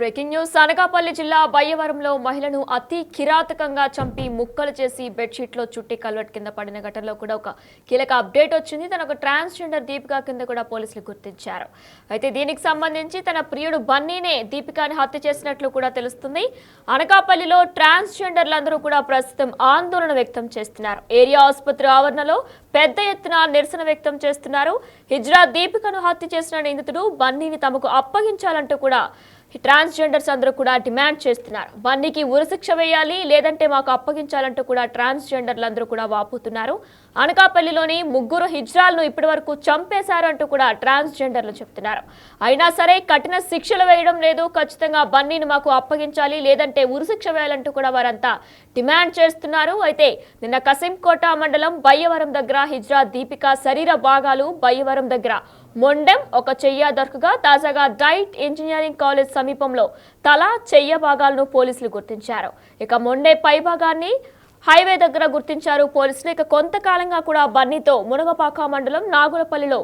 Breaking news. Anakapalli జిల్లా బయ్యవరంలో మహిళను అతి కిరాతకంగా చంపి ముక్కలు చేసి బెడ్షీట్లో చుట్టి కల్వర్ట్ కింద పడిన ఘటనలో కూడా ఒక కీలక అప్డేట్ వచ్చింది. తన ఒక ట్రాన్స్జెండర్ దీపిక కింద కూడా పోలీసులు గుర్తించారు. అయితే దీనికి సంబంధించి తన ప్రియుడు బన్నీనే దీపికాని హత్య చేసినట్లు కూడా తెలుస్తుంది. అనకాపల్లిలో ట్రాన్స్జెండర్లందరూ కూడా ప్రస్తుతం ఆందోళన వ్యక్తం చేస్తున్నారు. ఏరియా ఆసుపత్రి ఆవరణలో పెద్ద ఎత్తున నిరసన వ్యక్తం చేస్తున్నారు. హిజ్రా దీపికను హత్య చేసిన నిందితుడు బన్నీని తమకు అప్పగించాలంటూ కూడా ట్రాన్స్జెండర్స్ అందరూ కూడా డిమాండ్ చేస్తున్నారు. బన్నీకి ఉరిశిక్ష వేయాలి, లేదంటే మాకు అప్పగించాలంటూ కూడా ట్రాన్స్జెండర్లందరూ కూడా వాపోతున్నారు. అనకాపల్లిలోని 3 హిజ్రాలను ఇప్పటి వరకు చంపేశారంటూ కూడా ట్రాన్స్జెండర్లు చెప్తున్నారు. అయినా సరే కఠిన శిక్షలు వేయడం లేదు, ఖచ్చితంగా బన్నీని మాకు అప్పగించాలి, లేదంటే ఉరిశిక్ష వేయాలంటూ కూడా వారంతా డిమాండ్ చేస్తున్నారు. అయితే నిన్న కసింకోట మండలం బయ్యవరం దగ్గర హిజ్రా దీపిక శరీర భాగాలు బయ్యవరం దగ్గర మొండెం ఒక చెయ్య దొరకగా తాజాగా డైట్ ఇంజనీరింగ్ కాలేజ్ సమీపంలో తల చెయ్య భాగాలను పోలీసులు గుర్తించారు. ఇక మొండె పై భాగాన్ని హైవే దగ్గర గుర్తించారు పోలీసులు. ఇక కొంతకాలంగా కూడా బన్నీతో మునగపాక మండలం నాగులపల్లిలో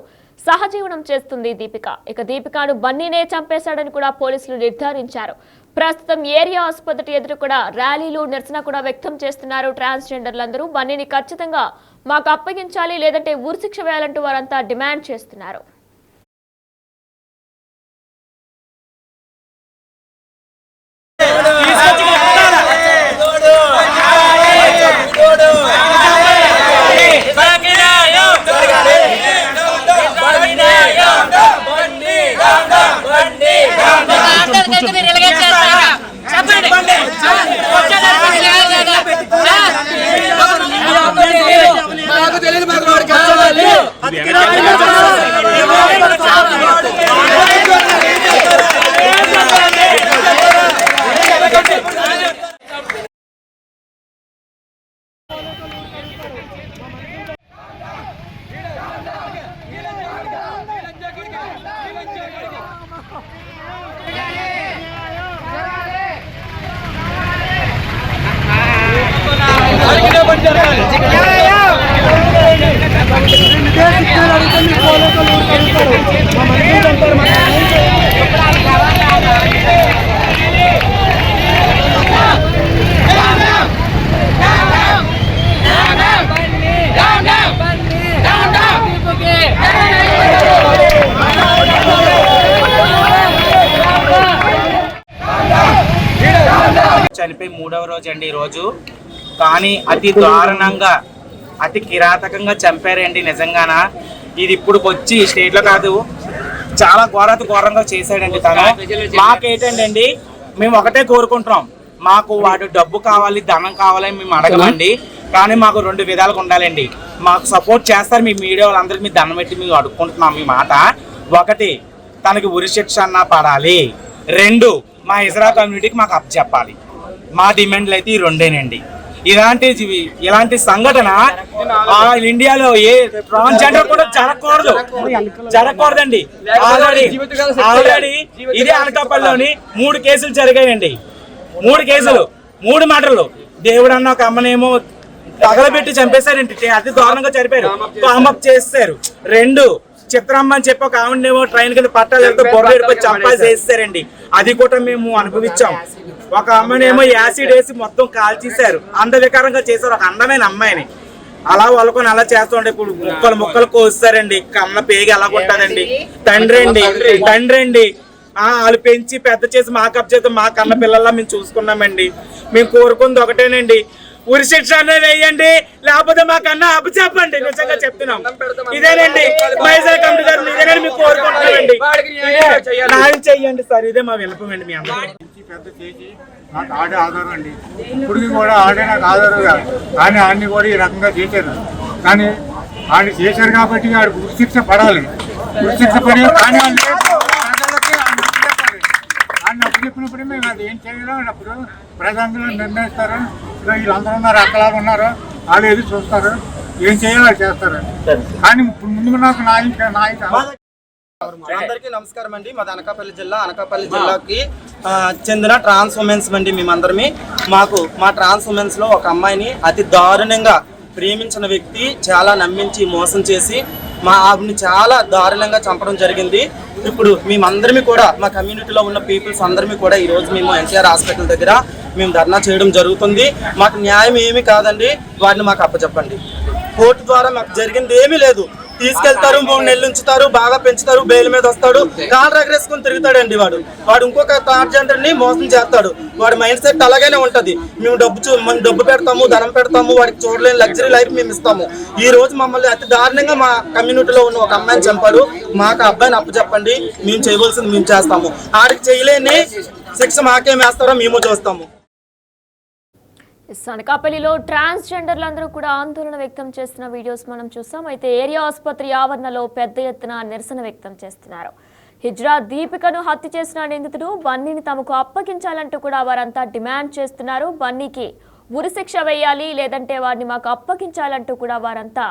సహజీవనం చేస్తుంది దీపిక. ఇక దీపికను బన్నీనే చంపేశాడని కూడా పోలీసులు నిర్ధారించారు. ప్రస్తుతం ఏరియా ఆసుపత్రి ఎదురు కూడా ర్యాలీలు నిరసన కూడా వ్యక్తం చేస్తున్నారు ట్రాన్స్జెండర్లందరూ. బన్నీని ఖచ్చితంగా మాకు అప్పగించాలి, లేదంటే ఉరిశిక్ష వేయాలంటూ వారంతా డిమాండ్ చేస్తున్నారు. చనిపోయి 3వ రోజు అండి ఈరోజు. కానీ అతి దారుణంగా అతి కిరాతకంగా చంపారండి. నిజంగానా ఇది ఇప్పుడు వచ్చి స్టేట్లో కాదు, చాలా ఘోరంగా చేశాడండి తను. మాకేంటండి, మేము ఒకటే కోరుకుంటున్నాం, మాకు వాడు డబ్బు కావాలి, ధనం కావాలని మేము అడగమండి. కానీ మాకు 2 విధాలుగా ఉండాలండి. మాకు సపోర్ట్ చేస్తారు మీ మీడియా వాళ్ళందరికీ, మీ దండం పెట్టి మేము అడుక్కుంటున్నాం మీ మాట. 1, తనకి ఉరిశిక్ష అన్నా పడాలి. 2, మా హిజ్రా కమ్యూనిటీకి మాకు అప్పచెప్పాలి. మా డిమాండ్లు అయితే ఈ 2ేనండి. ఇలాంటి సంఘటన ఇండియాలో ఏ ట్రాన్స్జెండర్ కూడా జరగకూడదండి. ఆల్రెడీ ఇదే అనకాపల్లిలోని 3 కేసులు జరిగాయండి. 3 కేసులు, 3 మర్డర్లు. దేవుడు అన్న ఒక అమ్మనేమో తగలబెట్టి చంపేశారండి, అతి దారుణంగా చనిపోయారు, కామప్ చేస్తారు. 2, చిత్రమ్మ అని చెప్పి ఒక ఆవిడనేమో ట్రైన్ కింద పట్టాలతో బొర్రెడిపోయి చంపాసి వేస్తారండి. అది కూడా మేము అనుభవించాం. ఒక అమ్మాయినేమో యాసిడ్ వేసి మొత్తం కాల్చేశారు, అందవికారంగా చేశారు ఒక అందమైన అమ్మాయిని. అలా వాళ్ళకొని అలా చేస్తూ ఉంటే ఇప్పుడు ముక్కలు కోస్తారండి. కన్న పేగి ఎలా ఉంటుందండి. తండ్రి అండి వాళ్ళు పెంచి పెద్ద చేసి మాకు అప్పచేస్తే మా కన్న పిల్లల్లా మేము చూసుకున్నామండి. మేము కోరుకుంది ఒకటేనండి, ఉరిశిక్ష అనేది వేయండి, లేకపోతే మాకన్నా అప్పచెప్పండి. నిజంగా చెప్తున్నాం, ఇదేనండి మైజర్ కమిటీ గారు, ఇదేనండి మీకు కోరుకుంటున్నామండి. న్యాయం చెయ్యండి సార్, ఇదే మా వినపమండి. మీ అందరికీ పెద్ద చేసి నాకు ఆడే ఆధారం అండి. ఇప్పటికి కూడా ఆడే నాకు ఆధారం కాదు, కానీ ఆడిని కూడా ఈ రకంగా చేశారు. కానీ ఆడు చేశారు కాబట్టి ఆడికి ఉరిశిక్ష పడాలి. ఉరిశిక్ష పడే కానీ ఆయన అప్పు చెప్పినప్పుడు మేము అది ఏం చేయలేము. అప్పుడు ప్రజలందరూ నిర్ణయిస్తారు. వీళ్ళందరూ ఉన్నారు, అక్కలాగా ఉన్నారు, వాళ్ళు ఏది చూస్తారు, ఏం చేయాలో చేస్తారు. కానీ ముందు నాకు నాయక అందరికీ నమస్కారం అండి. మాది అనకాపల్లి జిల్లాకి చెందిన ట్రాన్స్ ఉమెన్స్ అండి. మేమందరమే మా ట్రాన్స్ ఉమెన్స్ లో ఒక అమ్మాయిని అతి దారుణంగా ప్రేమించిన వ్యక్తి చాలా నమ్మించి మోసం చేసి మా ఆవిడని చాలా దారుణంగా చంపడం జరిగింది. ఇప్పుడు మేమందరిమీ కూడా మా కమ్యూనిటీలో ఉన్న పీపుల్స్ అందరిమీ కూడా ఈరోజు మేము ఎన్టీఆర్ హాస్పిటల్ దగ్గర మేము ధర్నా చేయడం జరుగుతుంది. మాకు న్యాయం ఏమీ కాదండి, వాడిని మాకు అప్పచెప్పండి. కోర్టు ద్వారా మాకు జరిగింది ఏమీ లేదు. తీసుకెళ్తారు, 3 నెలలు ఉంచుతారు, బాగా పెంచుతారు, బెయిల్ మీద వస్తాడు, కాళ్ళు రగరేసుకుని తిరుగుతాడండి వాడు ఇంకొక ట్రాన్స్జెండర్ ని మోసం చేస్తాడు. వాడి మైండ్ సెట్ అలాగనే ఉంటది. మేము డబ్బు పెడతాము, ధనం పెడతాము, వాడికి చూడలేని లగ్జరీ లైఫ్ మేము ఇస్తాము. ఈ రోజు మమ్మల్ని అతి దారుణంగా మా కమ్యూనిటీలో ఉన్న ఒక అమ్మాయిని చంపారు. మాకు అబ్బాయిని అప్పచెప్పండి, మేము చేయవలసింది మేము చేస్తాము. ఆడికి చేయలేని శిక్ష మాకేం వేస్తారో మేము చూస్తాము. అనకాపల్లిలో ట్రాన్స్జెండర్లందరూ కూడా ఆందోళన వ్యక్తం చేస్తున్న వీడియోస్ మనం చూసాం. అయితే ఏరియా ఆసుపత్రి ఆవరణలో పెద్ద ఎత్తున నిరసన వ్యక్తం చేస్తున్నారు. హిజ్రా దీపికను హత్య చేసిన నిందితుడు బన్నీని తమకు అప్పగించాలంటూ కూడా వారంతా డిమాండ్ చేస్తున్నారు. బన్నీకి ఉరిశిక్ష వేయాలి, లేదంటే వారిని మాకు అప్పగించాలంటూ కూడా వారంతా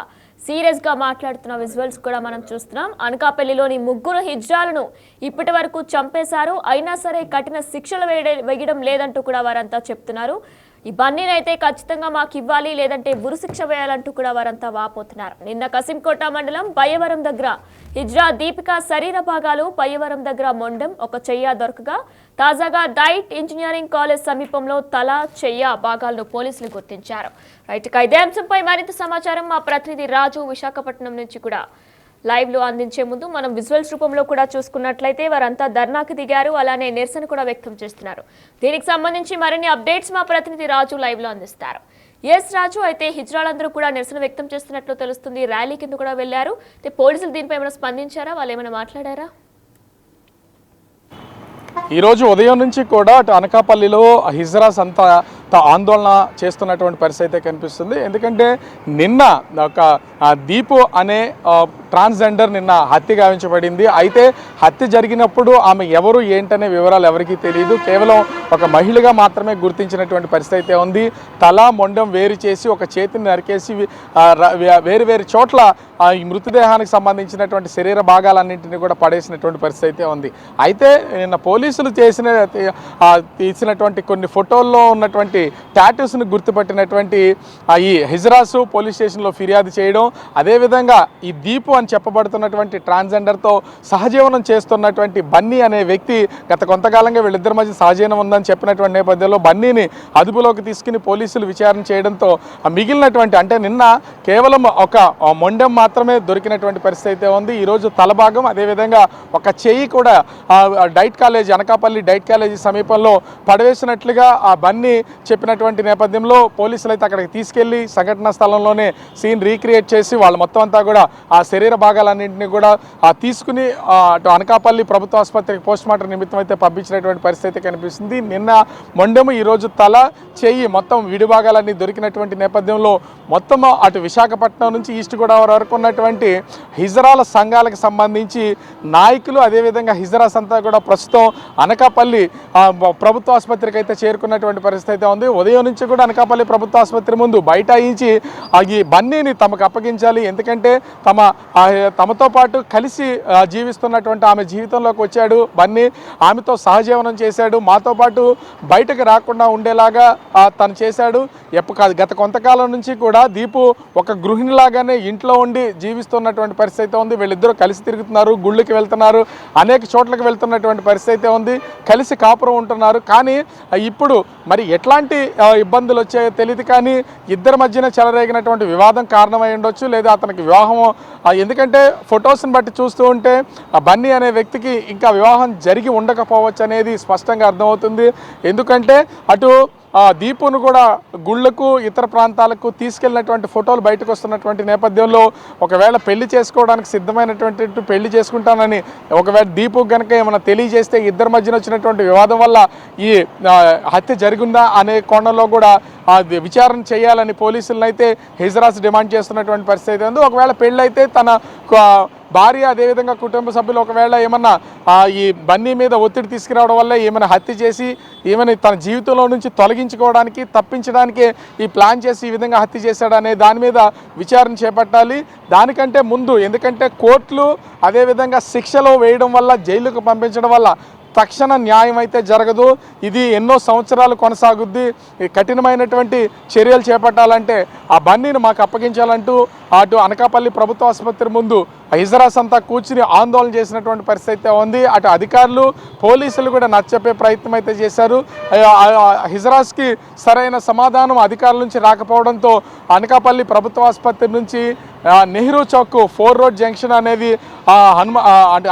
సీరియస్ గా మాట్లాడుతున్న విజువల్స్ కూడా మనం చూస్తున్నాం. అనకాపల్లిలోని 3 హిజ్రాలను ఇప్పటి వరకు చంపేశారు, అయినా సరే కఠిన శిక్షలు వేయడం లేదంటూ కూడా వారంతా చెప్తున్నారు. ఈ బన్నీని అయితే ఖచ్చితంగా మాకు ఇవ్వాలి, లేదంటే ఉరిశిక్ష వేయాలంటూ కూడా వారంతా వాపోతున్నారు. నిన్న కసింకోట మండలం బయ్యవరం దగ్గర హిజ్రా దీపిక శరీర భాగాలు, బయ్యవరం దగ్గర మొండెం, ఒక చెయ్య దొరకగా తాజాగా డైట్ ఇంజనీరింగ్ కాలేజ్ సమీపంలో తల, చెయ్య భాగాలను పోలీసులు గుర్తించారు. రైట్, ఇదే అంశంపై మరింత సమాచారం మా ప్రతినిధి రాజు విశాఖపట్నం నుంచి కూడా లైవ్ లో అందించే ముందు మనం విజువల్స్ రూపంలో కూడా చూసుకున్నట్లయితే వారంతా ధర్నాకు దిగారు, అలానే నిరసన కూడా వ్యక్తం చేస్తున్నారు. దీనికి సంబంధించి మరిన్ని అప్డేట్స్ మా ప్రతినిధి రాజు లైవ్ లో అందిస్తారు. ఎస్ రాజు, అయితే హిజ్రాలందరూ కూడా నిరసన వ్యక్తం చేస్తున్నట్లు తెలుస్తుంది. ర్యాలీ కింద కూడా వెళ్లారు. పోలీసులు దీనిపై ఏమైనా స్పందించారా? వాళ్ళు ఏమైనా మాట్లాడారా? ఈరోజు ఉదయం నుంచి కూడా అటు అనకాపల్లిలో హిజ్రాస్ అంతా ఆందోళన చేస్తున్నటువంటి పరిస్థితి అయితే కనిపిస్తుంది. ఎందుకంటే నిన్న ఒక దీపు అనే ట్రాన్స్జెండర్ నిన్న హత్య గావించబడింది. అయితే హత్య జరిగినప్పుడు ఆమె ఎవరు ఏంటనే వివరాలు ఎవరికీ తెలియదు. కేవలం ఒక మహిళగా మాత్రమే గుర్తించినటువంటి పరిస్థితి అయితే ఉంది. తల, మొండెం వేరు చేసి ఒక చేతిని నరికేసి వేరు వేరు చోట్ల ఈ మృతదేహానికి సంబంధించినటువంటి శరీర భాగాలన్నింటినీ కూడా పడేసినటువంటి పరిస్థితి అయితే ఉంది. అయితే నిన్న పోలీసులు తీసినటువంటి కొన్ని ఫోటోల్లో ఉన్నటువంటి టాటూస్ను గుర్తుపట్టినటువంటి ఈ హిజ్రాసు పోలీస్ స్టేషన్లో ఫిర్యాదు చేయడం, అదేవిధంగా ఈ దీపు అని చెప్పబడుతున్నటువంటి ట్రాన్స్జెండర్తో సహజీవనం చేస్తున్నటువంటి బన్నీ అనే వ్యక్తి గత కొంతకాలంగా వీళ్ళిద్దరి మధ్య సహజీవనం ఉందని చెప్పినటువంటి నేపథ్యంలో బన్నీని అదుపులోకి తీసుకుని పోలీసులు విచారణ చేయడంతో మిగిలినటువంటి అంటే నిన్న కేవలం ఒక మొండెం మాత్రమే దొరికినటువంటి పరిస్థితి అయితే ఉంది. ఈరోజు తలభాగం, అదేవిధంగా ఒక చెయ్యి కూడా diet college, Anakapalli diet college సమీపంలో పడవేసినట్లుగా ఆ బన్నీ చెప్పినటువంటి నేపథ్యంలో పోలీసులు అయితే అక్కడికి తీసుకెళ్లి సంఘటనా స్థలంలోనే సీన్ రీక్రియేట్ చేసి వాళ్ళు మొత్తం అంతా కూడా ఆ శరీర భాగాలన్నింటినీ కూడా తీసుకుని అటు అనకాపల్లి ప్రభుత్వ ఆసుపత్రికి పోస్ట్ మార్టం నిమిత్తం అయితే పంపించినటువంటి పరిస్థితి కనిపిస్తుంది. నిన్న మొండెము, ఈరోజు తల, చెయ్యి మొత్తం విడి భాగాలన్నీ దొరికినటువంటి నేపథ్యంలో మొత్తం అటు విశాఖపట్నం నుంచి ఈస్ట్ గోదావరి వరకు ఉన్నటువంటి హిజ్రాల సంఘాలకు సంబంధించి నాయకులు, అదేవిధంగా హిజ్రాస్ అంతా కూడా ప్రస్తుతం అనకాపల్లి ప్రభుత్వ ఆసుపత్రికి అయితే చేరుకున్నటువంటి పరిస్థితి అయితే ఉంది. ఉదయం నుంచి కూడా అనకాపల్లి ప్రభుత్వ ఆసుపత్రి ముందు బైఠాయించి ఈ బన్నీని తమకు అప్పగించాలి, ఎందుకంటే తమతో పాటు కలిసి జీవిస్తున్నటువంటి ఆమె జీవితంలోకి వచ్చాడు బన్నీ, ఆమెతో సహజీవనం చేశాడు, మాతో పాటు బయటకు రాకుండా ఉండేలాగా తను చేశాడు. గత కొంతకాలం నుంచి కూడా దీపు ఒక గృహిణిలాగానే ఇంట్లో ఉండి జీవిస్తున్నటువంటి పరిస్థితి ఉంది. వీళ్ళిద్దరూ కలిసి తిరుగుతున్నారు, గుళ్ళకి వెళ్తున్నారు, అనేక చోట్లకు వెళ్తున్నటువంటి పరిస్థితి ఉంది, కలిసి కాపురం ఉంటున్నారు. కానీ ఇప్పుడు మరి ఎట్లాంటి ఇబ్బందులు వచ్చాయో తెలియదు, కానీ ఇద్దరి మధ్యన చెలరేగినటువంటి వివాదం కారణమై ఉండొచ్చు, లేదా అతనికి వివాహం, ఎందుకంటే ఫొటోస్ని బట్టి చూస్తూ ఉంటే బన్నీ అనే వ్యక్తికి ఇంకా వివాహం జరిగి ఉండకపోవచ్చు అనేది స్పష్టంగా అర్థమవుతుంది. ఎందుకంటే అటు దీపును కూడా గుళ్ళకు, ఇతర ప్రాంతాలకు తీసుకెళ్ళినటువంటి ఫోటోలు బయటకు వస్తున్నటువంటి నేపథ్యంలో ఒకవేళ పెళ్లి చేసుకోవడానికి సిద్ధమైనటువంటి పెళ్లి చేసుకుంటానని ఒకవేళ దీపు కనుక ఏమైనా తెలియజేస్తే ఇద్దరి మధ్యన వచ్చినటువంటి వివాదం వల్ల ఈ హత్య జరిగిందా అనే కోణంలో కూడా విచారణ చేయాలని పోలీసులను అయితే హిజ్రాస్ డిమాండ్ చేస్తున్నటువంటి పరిస్థితి ఉంది. ఒకవేళ పెళ్ళైతే తన భార్య, అదేవిధంగా కుటుంబ సభ్యులు ఒకవేళ ఏమన్నా ఈ బన్నీ మీద ఒత్తిడి తీసుకురావడం వల్ల ఏమైనా హత్య చేసి ఏమైనా తన జీవితంలో నుంచి తొలగించుకోవడానికి, తప్పించడానికి ఈ ప్లాన్ చేసి ఈ విధంగా హత్య చేశాడనే దాని మీద విచారణ చేపట్టాలి. దానికంటే ముందు, ఎందుకంటే కోర్టులు అదేవిధంగా శిక్షలో వేయడం వల్ల, జైలుకు పంపించడం వల్ల తక్షణ న్యాయం అయితే జరగదు. ఇది ఎన్నో సంవత్సరాలు కొనసాగుద్ది. కఠినమైనటువంటి చర్యలు చేపట్టాలంటే ఆ బన్నీని మాకు అప్పగించాలంటూ అటు అనకాపల్లి ప్రభుత్వ ఆసుపత్రి ముందు హిజరాస్ అంతా కూర్చుని ఆందోళన చేసినటువంటి పరిస్థితి అయితే ఉంది. అటు అధికారులు పోలీసులు కూడా నచ్చచెప్పే ప్రయత్నం అయితే చేశారు. హిజరాస్కి సరైన సమాధానం అధికారుల నుంచి రాకపోవడంతో అనకాపల్లి ప్రభుత్వ ఆసుపత్రి నుంచి నెహ్రూ చౌక్ 4 రోడ్ జంక్షన్ అనేది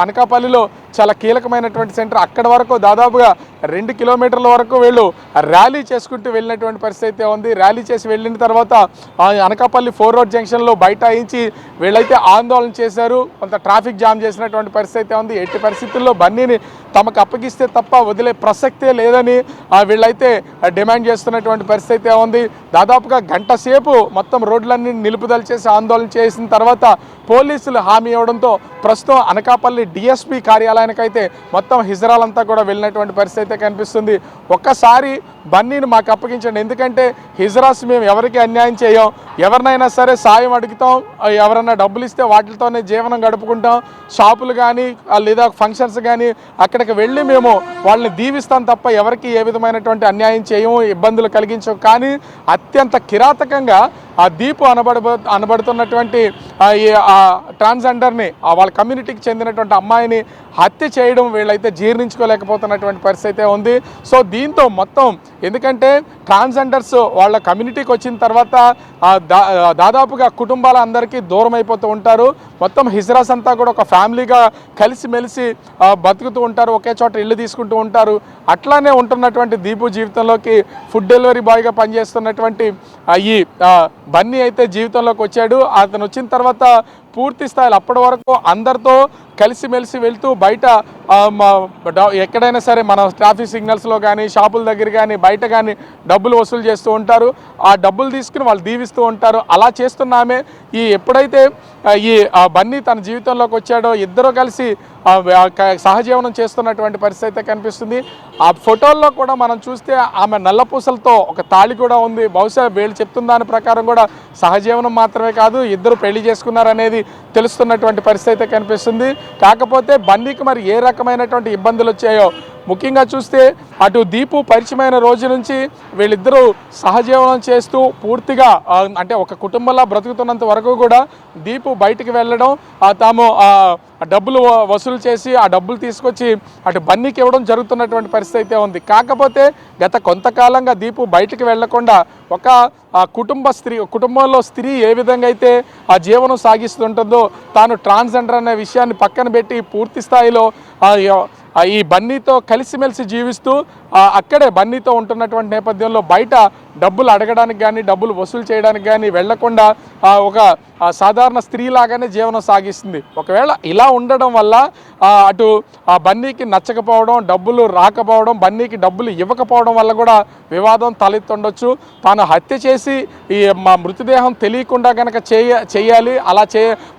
అనకాపల్లిలో చాలా కీలకమైనటువంటి సెంటర్. అక్కడ వరకు దాదాపుగా 2 కిలోమీటర్ల వరకు వీళ్ళు ర్యాలీ చేసుకుంటూ వెళ్ళినటువంటి పరిస్థితి అయితే ఉంది. ర్యాలీ చేసి వెళ్ళిన తర్వాత అనకాపల్లి 4 రోడ్ జంక్షన్లో బైఠాయించి వీళ్ళైతే ఆందోళన చేశారు. కొంత ట్రాఫిక్ జామ్ చేసినటువంటి పరిస్థితి అయితే ఉంది. ఎట్టి పరిస్థితుల్లో బన్నీని తమకు అప్పగిస్తే తప్ప వదిలే ప్రసక్తే లేదని వీళ్ళైతే డిమాండ్ చేస్తున్నటువంటి పరిస్థితి అయితే ఉంది. దాదాపుగా గంట సేపు మొత్తం రోడ్లన్నీ నిలుపుదల చేసి ఆందోళన చేసిన తర్వాత పోలీసులు హామీ ఇవ్వడంతో ప్రస్తుతం అనకాపల్లి డిఎస్పీ కార్యాలయానికైతే మొత్తం హిజరాలంతా కూడా వెళ్ళినటువంటి పరిస్థితి అయితే కనిపిస్తుంది. ఒక్కసారి బన్నీని మాకు అప్పగించండి, ఎందుకంటే హిజరాస్ మేము ఎవరికి అన్యాయం చేయం, ఎవరినైనా సరే సాయం అడుగుతాం, ఎవరైనా డబ్బులు ఇస్తే వాటితోనే జీవనం గడుపుకుంటాం, షాపులు కానీ లేదా ఫంక్షన్స్ కానీ అక్కడికి వెళ్ళి మేము వాళ్ళని దీవిస్తాం తప్ప ఎవరికి ఏ విధమైనటువంటి అన్యాయం చేయము, ఇబ్బందులు కలిగించం. కానీ అత్యంత కిరాతకంగా ఆ దీపు అనబడుతున్నటువంటి ట్రాన్స్జెండర్ని వాళ్ళ కమ్యూనిటీకి చెందినటువంటి అమ్మాయిని హత్య చేయడం వీళ్ళైతే జీర్ణించుకోలేకపోతున్నటువంటి పరిస్థితి ఉంది. సో దీంతో మొత్తం ఎందుకంటే ట్రాన్స్జెండర్స్ వాళ్ళ కమ్యూనిటీకి వచ్చిన తర్వాత దాదాపుగా కుటుంబాల అందరికీ దూరం అయిపోతూ ఉంటారు. మొత్తం హిజరాస్ అంతా కూడా ఒక ఫ్యామిలీగా కలిసిమెలిసి బతుకుతూ ఉంటారు, ఒకే చోట ఇల్లు తీసుకుంటూ ఉంటారు. అట్లానే ఉంటున్నటువంటి దీపు జీవితంలోకి ఫుడ్ డెలివరీ బాయ్గా పనిచేస్తున్నటువంటి ఈ బన్నీ అయితే జీవితంలోకి వచ్చాడు. అతను వచ్చిన తర్వాత పూర్తి స్థాయిలో అప్పటి వరకు అందరితో కలిసిమెలిసి వెళ్తూ బయట ఎక్కడైనా సరే మన ట్రాఫిక్ సిగ్నల్స్లో కానీ షాపుల దగ్గర కానీ బయట కానీ డబ్బులు వసూలు చేస్తూ ఉంటారు. ఆ డబ్బులు తీసుకుని వాళ్ళు దీవిస్తూ ఉంటారు. అలా చేస్తున్నామే ఎప్పుడైతే ఈ బన్నీ తన జీవితంలోకి వచ్చాడో ఇద్దరు కలిసి సహజీవనం చేస్తున్నటువంటి పరిస్థితి కనిపిస్తుంది. ఆ ఫోటోల్లో కూడా మనం చూస్తే ఆమె నల్లపూసలతో ఒక తాళి కూడా ఉంది. బహుశా వీళ్ళు చెప్తున్న దాని ప్రకారం కూడా సహజీవనం మాత్రమే కాదు, ఇద్దరు పెళ్లి చేసుకున్నారనేది తెలుస్తున్నటువంటి పరిస్థితి కనిపిస్తుంది. కాకపోతే బన్నీకి మరి ఏ రకమైనటువంటి ఇబ్బందులు వచ్చాయో ముఖ్యంగా చూస్తే అటు దీపు పరిచయమైన రోజు నుంచి వీళ్ళిద్దరూ సహజీవనం చేస్తూ పూర్తిగా అంటే ఒక కుటుంబంలో బ్రతుకుతున్నంత వరకు కూడా దీపు బయటికి వెళ్ళడం, తాము డబ్బులు వసూలు చేసి ఆ డబ్బులు తీసుకొచ్చి అటు బన్నీకి ఇవ్వడం జరుగుతున్నటువంటి పరిస్థితి అయితే ఉంది. కాకపోతే గత కొంతకాలంగా దీపు బయటికి వెళ్లకుండా ఒక కుటుంబంలో స్త్రీ ఏ విధంగా అయితే ఆ జీవనం సాగిస్తుంటుందో తాను ట్రాన్స్జెండర్ అనే విషయాన్ని పక్కన పెట్టి పూర్తి స్థాయిలో ఈ బన్నీతో కలిసిమెలిసి జీవిస్తూ అక్కడే బన్నీతో ఉంటున్నటువంటి నేపథ్యంలో బయట డబ్బులు అడగడానికి కానీ డబ్బులు వసూలు చేయడానికి కానీ వెళ్లకుండా ఒక సాధారణ స్త్రీలాగానే జీవనం సాగిస్తుంది. ఒకవేళ ఇలా ఉండడం వల్ల అటు బన్నీకి నచ్చకపోవడం, డబ్బులు రాకపోవడం, బన్నీకి డబ్బులు ఇవ్వకపోవడం వల్ల కూడా వివాదం తలెత్తుండొచ్చు. తాను హత్య చేసి మా మృతదేహం తెలియకుండా కనుక చేయాలి, అలా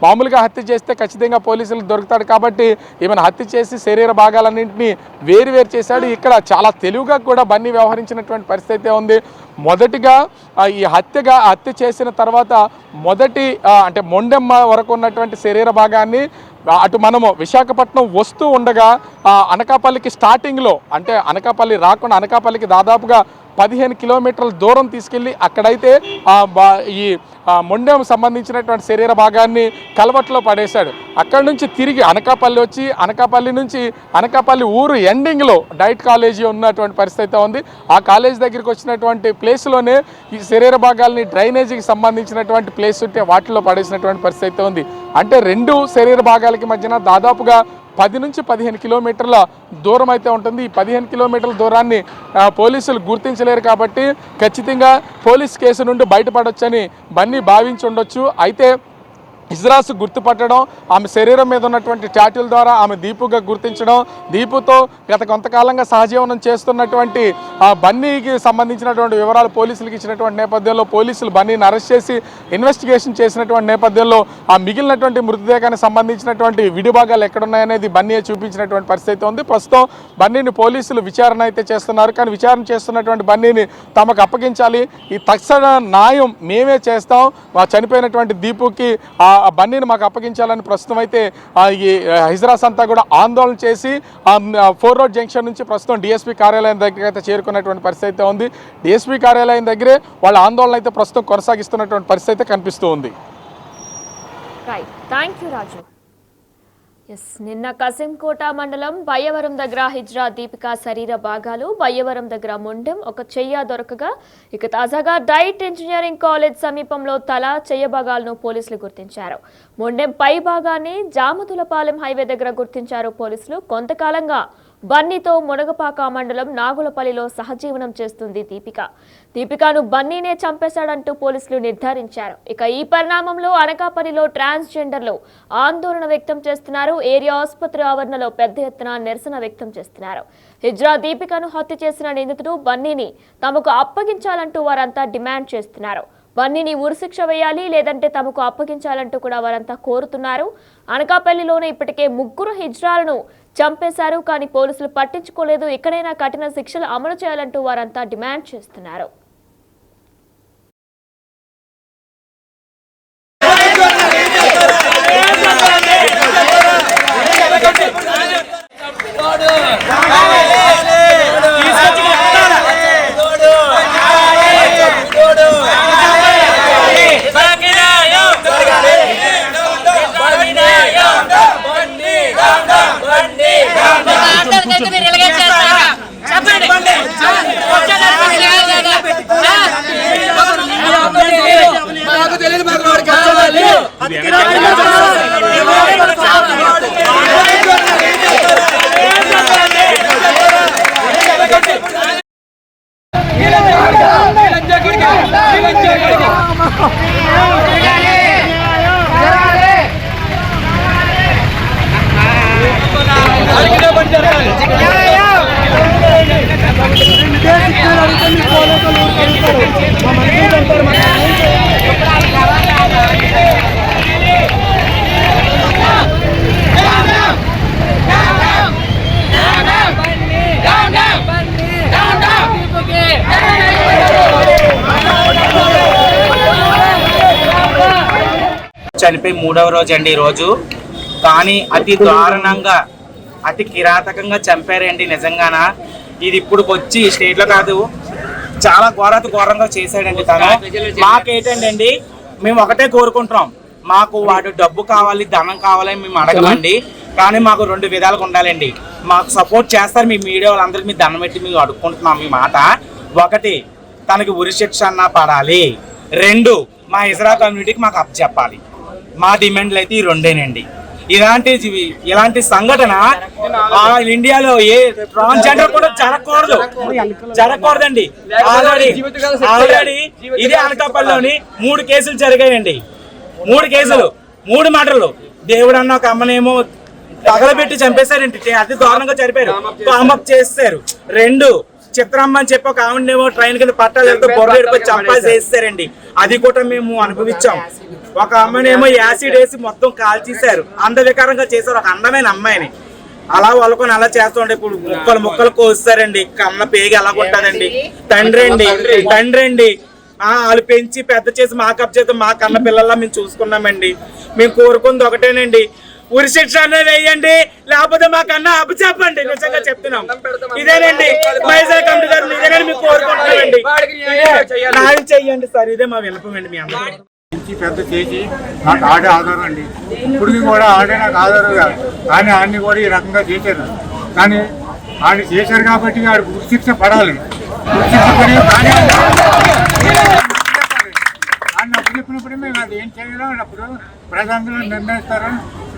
మామూలుగా హత్య చేస్తే ఖచ్చితంగా పోలీసులకు దొరుకుతాడు కాబట్టి ఈమెను హత్య చేసి శరీర భాగాలన్నింటినీ వేరు చేశాడు. ఇక్కడ చాలా తెలివిగా కూడా బన్నీ వ్యవహరించినటువంటి పరిస్థితి ఉంది. మొదటిగా ఈ హత్య చేసిన తర్వాత మొదటి అంటే మొండెమ్మ వరకు ఉన్నటువంటి శరీర భాగాన్ని అటు మనము విశాఖపట్నం వస్తూ ఉండగా అనకాపల్లికి స్టార్టింగ్లో అంటే అనకాపల్లి రాకుండా అనకాపల్లికి దాదాపుగా 15 కిలోమీటర్ల దూరం తీసుకెళ్ళి అక్కడైతే ఈ మొండెం సంబంధించినటువంటి శరీర భాగాన్ని కలవట్లో పడేశాడు. అక్కడి నుంచి తిరిగి అనకాపల్లి వచ్చి అనకాపల్లి నుంచి అనకాపల్లి ఊరు ఎండింగ్లో డైట్ కాలేజీ ఉన్నటువంటి పరిస్థితి ఉంది. ఆ కాలేజీ దగ్గరికి వచ్చినటువంటి ప్లేస్లోనే ఈ శరీర భాగాల్ని డ్రైనేజీకి సంబంధించినటువంటి ప్లేస్ ఉంటే వాటిలో పడేసినటువంటి పరిస్థితి ఉంది. అంటే 2 శరీర భాగాలకి మధ్యన దాదాపుగా 10 నుంచి 15 కిలోమీటర్ల దూరం అయితే ఉంటుంది. ఈ 15 కిలోమీటర్ల దూరాన్ని పోలీసులు గుర్తించలేరు కాబట్టి ఖచ్చితంగా పోలీస్ కేసు నుండి బయటపడొచ్చని బన్నీ భావించి ఉండొచ్చు. అయితే హిజ్రాస్ గుర్తుపట్టడం, ఆమె శరీరం మీద ఉన్నటువంటి టాటూల ద్వారా ఆమె దీపుగా గుర్తించడం, దీపుతో గత కొంతకాలంగా సహజీవనం చేస్తున్నటువంటి బన్నీకి సంబంధించినటువంటి వివరాలు పోలీసులకు ఇచ్చినటువంటి నేపథ్యంలో పోలీసులు బన్నీని అరెస్ట్ చేసి ఇన్వెస్టిగేషన్ చేసినటువంటి నేపథ్యంలో ఆ మిగిలినటువంటి మృతదేహానికి సంబంధించినటువంటి విడిభాగాలు ఎక్కడున్నాయనేది బన్నీ చూపించినటువంటి పరిస్థితి ఉంది. ప్రస్తుతం బన్నీని పోలీసులు విచారణ అయితే చేస్తున్నారు. కానీ విచారణ చేస్తున్నటువంటి బన్నీని తమకు అప్పగించాలి, ఈ తక్షణ న్యాయం మేమే చేస్తాం, చనిపోయినటువంటి దీపుకి బన్నీని మాకు అప్పగించాలని ప్రస్తుతం అయితే ఈ హిజ్రాస్ అంతా కూడా ఆందోళన చేసి 4 రోడ్ జంక్షన్ నుంచి ప్రస్తుతం డిఎస్పీ కార్యాలయం దగ్గర అయితే చేరుకున్నటువంటి పరిస్థితి ఉంది. డిఎస్పీ కార్యాలయం దగ్గరే వాళ్ళ ఆందోళన అయితే ప్రస్తుతం కొనసాగిస్తున్నటువంటి పరిస్థితి కనిపిస్తూ ఉంది. రైట్, థ్యాంక్ యూ రాజు. నిన్న కసింకోట మండలం బయ్యవరం దగ్గర హిజ్రా దీపిక శరీర భాగాలు, బయ్యవరం దగ్గర మొండెం, ఒక చెయ్య దొరకగా, ఇక తాజాగా డైట్ ఇంజనీరింగ్ కాలేజ్ సమీపంలో తల, చెయ్య భాగాలను పోలీసులు గుర్తించారు. మొండెం పై భాగాన్ని జామతులపాలెం హైవే దగ్గర గుర్తించారు పోలీసులు. కొంతకాలంగా బన్నీతో మునగపాక మండలం నాగులపల్లిలో సహజీవనం చేస్తుంది దీపికను బన్నీనే చంపేశాడంటూ పోలీసులు నిర్ధారించారు. ఇక ఈ పరిణామంలో అనకాపల్లిలో ట్రాన్స్జెండర్లు ఆందోళన వ్యక్తం చేస్తున్నారు. ఏరియా ఆసుపత్రి ఆవరణలో పెద్ద ఎత్తున నిరసన వ్యక్తం చేస్తున్నారు. హిజ్రా దీపికను హత్య చేసిన నిందితుడు బన్నీని తమకు అప్పగించాలంటూ వారంతా డిమాండ్ చేస్తున్నారు. బన్నీని ఉరిశిక్ష వేయాలి, లేదంటే తమకు అప్పగించాలంటూ కూడా వారంతా కోరుతున్నారు. అనకాపల్లిలోనే ఇప్పటికే 3 హిజ్రాలను చంపేశారు, కానీ పోలీసులు పట్టించుకోలేదు. ఎక్కడైనా కఠిన శిక్షలు అమలు చేయాలంటూ వారంతా డిమాండ్ చేస్తున్నారు. చనిపోయి 3వ రోజు అండి ఈ రోజు. కానీ అతి దారుణంగా, అతి కిరాతకంగా చంపారండి నిజంగాన. ఇది ఇప్పుడు వచ్చి స్టేట్లో కాదు, చాలా ఘోరంగా చేశాడండి తను. మాకేంటండి, మేము ఒకటే కోరుకుంటున్నాం, మాకు వాడు డబ్బు కావాలి, ధనం కావాలని మేము అడగమండి. కానీ మాకు 2 విధాలుగా ఉండాలండి. మాకు సపోర్ట్ చేస్తారు మీ మీడియా వాళ్ళందరికీ, మీ ధనం పెట్టి మేము అడుక్కుంటున్నాం మీ మాట. 1, తనకి ఉరిశిక్ష అన్నా పడాలి. 2, మా హిజ్రా కమ్యూనిటీకి మాకు అప్పచెప్పాలి. మా డిమాండ్లు అయితే ఈ 2ేనండి. ఇలాంటి సంఘటన ఇండియాలో ఏ ట్రాన్స్జెండర్ కూడా జరగకూడదండి. ఆల్రెడీ ఇదే అనకాపల్లిలోని 3 కేసులు జరిగాయండి. 3 కేసులు, 3 మర్డర్లు. దేవుడు అన్న ఒక అమ్మనేమో తగలబెట్టి చంపేశారండి, అతి దారుణంగా చనిపోయారు, కామప్ చేస్తారు. 2, చిత్రమ్మ అని చెప్పి ఒక ఆవిడనేమో ట్రైన్ కింద పట్టాలు వెళ్తే బొర్ర చంపాసి వేస్తారండి. అది కూడా మేము అనుభవించాం. ఒక అమ్మాయినేమో యాసిడ్ వేసి మొత్తం కాల్చేశారు, అందవికారంగా చేశారు ఒక అందమైన అమ్మాయిని. అలా వాళ్ళకొని అలా చేస్తుంటే ఇప్పుడు ముక్కలు కోస్తారండి. కన్న పేగి ఎలా ఉంటుందండి. తండ్రి అండి వాళ్ళు పెంచి పెద్ద చేసి మా కప్ చేసి మా కన్న పిల్లల్లా మేము చూసుకున్నామండి. మేము కోరుకుంది ఒకటేనండి, ఉరిశిక్ష అనేది వేయండి, లేకపోతే మాకన్నా అప్పచెప్పండి. నిజంగా చెప్తున్నాం, ఇదేనండి మైజా కమిటీ గారు, ఇదేనండి మేము కోరుకుంటున్నామండి. న్యాయం చెయ్యండి సార్, ఇదే మా విన్నపం అండి. మీ అందరూ పెద్ద చేసి నాకు ఆడే ఆధారం అండి. ఇప్పుడు కూడా ఆడే నాకు ఆధారం కాదు, కానీ ఆడిని కూడా ఈ రకంగా చేశారు. కానీ ఆడిని చేశారు కాబట్టి ఆడికి ఉరిశిక్ష పడాలి. ఉరిశిక్ష పడి ఆడిని అప్పు చెప్పినప్పుడే మేము అది ఏం చేయడం అప్పుడు ప్రజలందరూ నిర్ణయిస్తారు.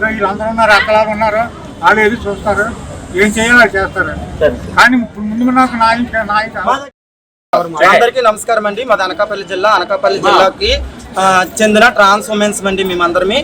వీళ్ళందరూ ఉన్నారు, అక్కలాగా ఉన్నారు, వాళ్ళు ఏది చూస్తారు, ఏం చేయాలో అది చేస్తారు. కానీ ఇప్పుడు ముందు నాకు అందరికీ నమస్కారం అండి. మాది అనకాపల్లి జిల్లాకి చెందిన ట్రాన్స్ ఉమెన్స్ అండి. మేమందరమే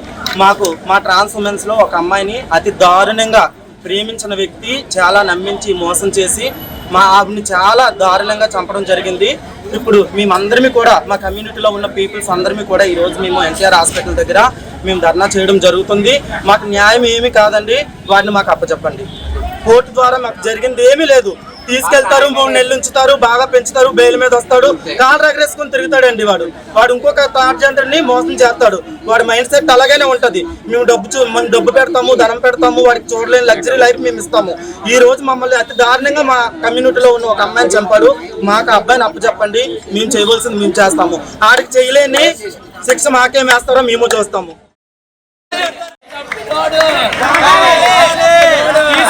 మా ట్రాన్స్ ఉమెన్స్ లో ఒక అమ్మాయిని అతి దారుణంగా ప్రేమించిన వ్యక్తి చాలా నమ్మించి మోసం చేసి మా ఆవిడని చాలా దారుణంగా చంపడం జరిగింది. ఇప్పుడు మేమందరమీ కూడా మా కమ్యూనిటీలో ఉన్న పీపుల్స్ అందరిమీ కూడా ఈరోజు మేము ఎన్టీఆర్ హాస్పిటల్ దగ్గర మేము ధర్నా చేయడం జరుగుతుంది. మాకు న్యాయం ఏమీ కాదండి, వాడిని మాకు అప్పచెప్పండి. కోర్టు ద్వారా మాకు జరిగింది ఏమీ లేదు. తీసుకెళ్తారు, 3 నెలలు ఉంచుతారు, బాగా పెంచుతారు, బెయిల్ మీద వస్తాడు, కాళ్ళు రగరేసుకుని తిరుగుతాడండి. వాడు ఇంకొక ట్రాన్స్జెండర్ ని మోసం చేస్తాడు. వాడి మైండ్ సెట్ అలాగనే ఉంటది. మేము డబ్బు పెడతాము, ధనం పెడతాము, వాడికి చూడలేని లగ్జరీ లైఫ్ మేము ఇస్తాము. ఈ రోజు మమ్మల్ని అతి దారుణంగా మా కమ్యూనిటీలో ఉన్న ఒక అమ్మాయిని చంపారు. మాకు అబ్బాయిని అప్పచెప్పండి, మేము చేయవలసింది మేము చేస్తాము. ఆడికి చేయలేని శిక్ష మాకేం వేస్తారో మేము చూస్తాము. చంపినోడు